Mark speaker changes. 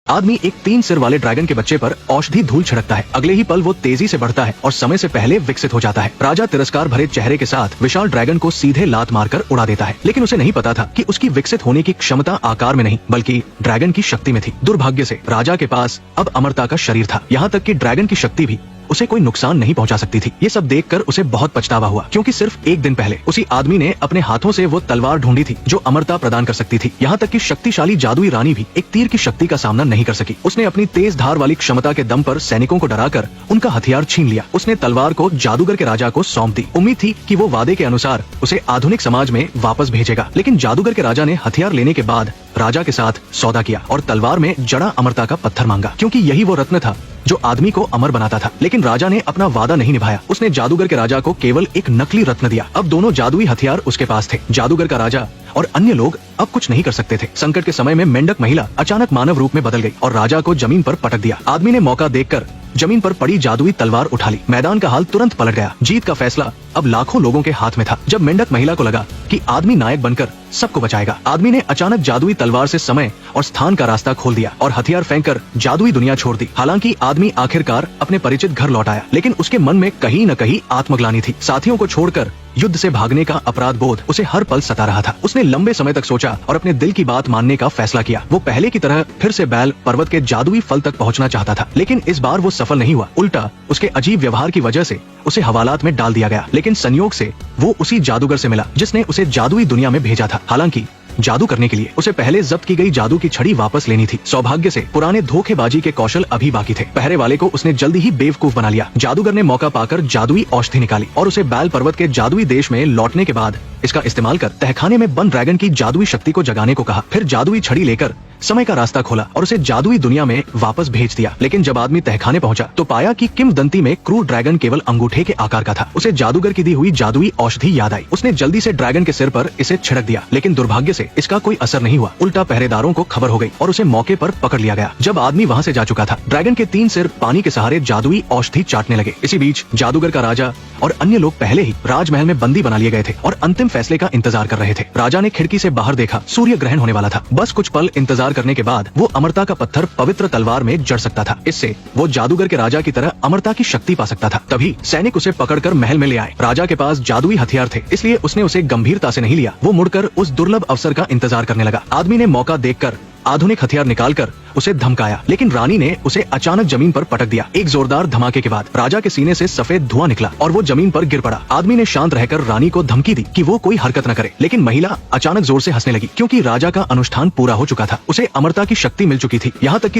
Speaker 1: आदमी एक 3 सिर वाले ड्रैगन के बच्चे पर औषधि धूल छिड़कता है। अगले ही पल वो तेजी से बढ़ता है और समय से पहले विकसित हो जाता है। राजा तिरस्कार भरे चेहरे के साथ विशाल ड्रैगन को सीधे लात मारकर उड़ा देता है, लेकिन उसे नहीं पता था कि उसकी विकसित होने की क्षमता आकार में नहीं बल्कि ड्रैगन की शक्ति में थी। दुर्भाग्य से राजा के पास अब अमरता का शरीर था, यहाँ तक कि ड्रैगन की शक्ति भी उसे कोई नुकसान नहीं पहुंचा सकती थी। ये सब देखकर उसे बहुत पछतावा हुआ, क्योंकि सिर्फ एक दिन पहले उसी आदमी ने अपने हाथों से वो तलवार ढूंढी थी जो अमरता प्रदान कर सकती थी। यहाँ तक कि शक्तिशाली जादुई रानी भी एक तीर की शक्ति का सामना नहीं कर सकी। उसने अपनी तेज धार वाली क्षमता के दम पर सैनिकों को डराकर उनका हथियार छीन लिया। उसने तलवार को जादूगर के राजा को सौंप दी। उम्मीद थी कि वो वादे के अनुसार उसे आधुनिक समाज में वापस भेजेगा, लेकिन जादूगर के राजा ने हथियार लेने के बाद राजा के साथ सौदा किया और तलवार में जड़ा अमरता का पत्थर मांगा, क्योंकि यही वो रत्न था जो आदमी को अमर बनाता था। लेकिन राजा ने अपना वादा नहीं निभाया। उसने जादूगर के राजा को केवल एक नकली रत्न दिया। अब दोनों जादुई हथियार उसके पास थे। जादूगर का राजा और अन्य लोग अब कुछ नहीं कर सकते थे। संकट के समय में मेंढक महिला अचानक मानव रूप में बदल गई और राजा को जमीन पर पटक दिया। आदमी ने मौका देखकर जमीन पर पड़ी जादुई तलवार उठा ली। मैदान का हाल तुरंत पलट गया। जीत का फैसला अब लाखों लोगों के हाथ में था। जब मेंढक महिला को लगा कि आदमी नायक बनकर सबको बचाएगा, आदमी ने अचानक जादुई तलवार से समय और स्थान का रास्ता खोल दिया और हथियार फेंककर जादुई दुनिया छोड़ दी। हालांकि आदमी आखिरकार अपने परिचित घर लौट आया, लेकिन उसके मन में कहीं न कहीं आत्मग्लानि थी। साथियों को छोड़कर युद्ध से भागने का अपराध बोध उसे हर पल सता रहा था। उसने लंबे समय तक सोचा और अपने दिल की बात मानने का फैसला किया। वो पहले की तरह फिर से बैल पर्वत के जादुई फल तक पहुंचना चाहता था, लेकिन इस बार वो सफल नहीं हुआ। उल्टा उसके अजीब व्यवहार की वजह से उसे हवालात में डाल दिया गया। लेकिन संयोग से वो उसी जादूगर से मिला जिसने उसे जादुई दुनिया में भेजा था। हालांकि जादू करने के लिए उसे पहले जब्त की गई जादू की छड़ी वापस लेनी थी। सौभाग्य से पुराने धोखेबाजी के कौशल अभी बाकी थे। पहरे वाले को उसने जल्दी ही बेवकूफ बना लिया। जादूगर ने मौका पाकर जादुई औषधि निकाली और उसे बैल पर्वत के जादुई देश में लौटने के बाद इसका इस्तेमाल कर तहखाने में बंद ड्रैगन की जादुई शक्ति को जगाने को कहा। फिर जादुई छड़ी लेकर समय का रास्ता खोला और उसे जादुई दुनिया में वापस भेज दिया। लेकिन जब आदमी तहखाने पहुंचा तो पाया कि किंवदंती में क्रूर ड्रैगन केवल अंगूठे के आकार का था। उसे जादूगर की दी हुई जादुई औषधि याद आई। उसने जल्दी से ड्रैगन के सिर पर इसे छिड़क दिया, लेकिन दुर्भाग्य से इसका कोई असर नहीं हुआ। उल्टा पहरेदारों को खबर हो गई और उसे मौके पर पकड़ लिया गया। जब आदमी वहाँ से जा चुका था, ड्रैगन के 3 सिर पानी के सहारे जादुई औषधि चाटने लगे। इसी बीच जादूगर का राजा और अन्य लोग पहले ही राजमहल में बंदी बना लिए गए थे और अंतिम फैसले का इंतजार कर रहे थे। राजा ने खिड़की से बाहर देखा, सूर्य ग्रहण होने वाला था। बस कुछ पल इंतजार करने के बाद वो अमरता का पत्थर पवित्र तलवार में जड़ सकता था। इससे वो जादूगर के राजा की तरह अमरता की शक्ति पा सकता था। तभी सैनिक उसे पकड़कर महल में ले आए। राजा के पास जादुई हथियार थे, इसलिए उसने उसे गंभीरता से नहीं लिया। वो मुड़कर उस दुर्लभ अवसर का इंतजार करने लगा। आदमी ने मौका देखकर आधुनिक हथियार निकालकर उसे धमकाया, लेकिन रानी ने उसे अचानक जमीन पर पटक दिया। एक जोरदार धमाके के बाद राजा के सीने से सफेद धुआं निकला और वो जमीन पर गिर पड़ा। आदमी ने शांत रहकर रानी को धमकी दी कि वो कोई हरकत न करे, लेकिन महिला अचानक जोर से हंसने लगी, क्योंकि राजा का अनुष्ठान पूरा हो चुका था। उसे अमरता की शक्ति मिल चुकी थी। यहाँ तक कि